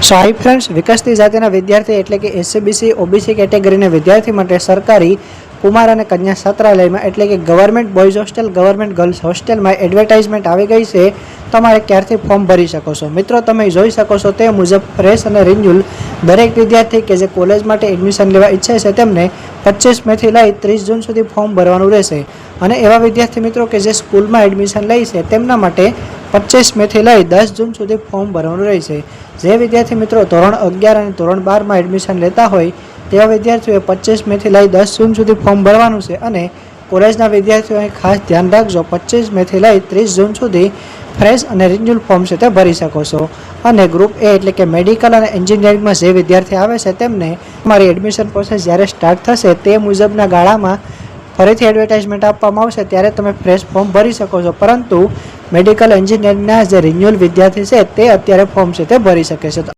સો high friends, વિકસતી જાતિના વિદ્યાર્થી એટલે કે એસસીબીસી ઓબીસી કેટેગરીના વિદ્યાર્થી માટે સરકારી કુમાર અને કન્યા છાત્રાલયમાં એટલે કે government boys hostel, government girls હોસ્ટેલમાં એડવર્ટાઇઝમેન્ટ આવી ગઈ છે. તમારે ક્યારથી ફોર્મ ભરી શકો છો. મિત્રો, તમે જોઈ શકો છો તે મુજબ ફ્રેશ અને રિન્યુઅલ દરેક વિદ્યાર્થી કે જે કોલેજ માટે એડમિશન લેવા ઈચ્છે છે તેમને 25 મેથી લઈ 30 જૂન સુધી ફોર્મ ભરવાનું રહેશે. અને એવા વિદ્યાર્થી મિત્રો કે જે સ્કૂલમાં એડમિશન લે છે તેમના માટે 25 મેથી લઈ 10 જૂન સુધી ફોર્મ ભરવાનું રહેશે. જે વિદ્યાર્થી મિત્રો ધોરણ 11 અને ધોરણ 12માં એડમિશન લેતા હોય તેવા વિદ્યાર્થીઓએ 25 મેથી લઈ 10 જૂન સુધી ફોર્મ ભરવાનું છે. અને કોલેજના વિદ્યાર્થીઓએ ખાસ ધ્યાન રાખજો, 25 મેથી લઈ 30 જૂન સુધી ફ્રેશ અને રિન્યુઅલ ફોર્મ છે તે ભરી શકો છો. અને ગ્રુપ એ એટલે કે મેડિકલ અને એન્જિનિયરિંગમાં જે વિદ્યાર્થી આવે છે તેમને તમારી એડમિશન પ્રોસેસ જ્યારે સ્ટાર્ટ થશે તે મુજબના ગાળામાં ફરીથી એડવર્ટાઇઝમેન્ટ આપવામાં આવશે ત્યારે તમે ફ્રેશ ફોર્મ ભરી શકો છો. પરંતુ મેડિકલ એન્જિનિયરિંગના જે રિન્યુઅલ વિદ્યાર્થી છે તે અત્યારે ફોર્મ છે તે ભરી શકે છે.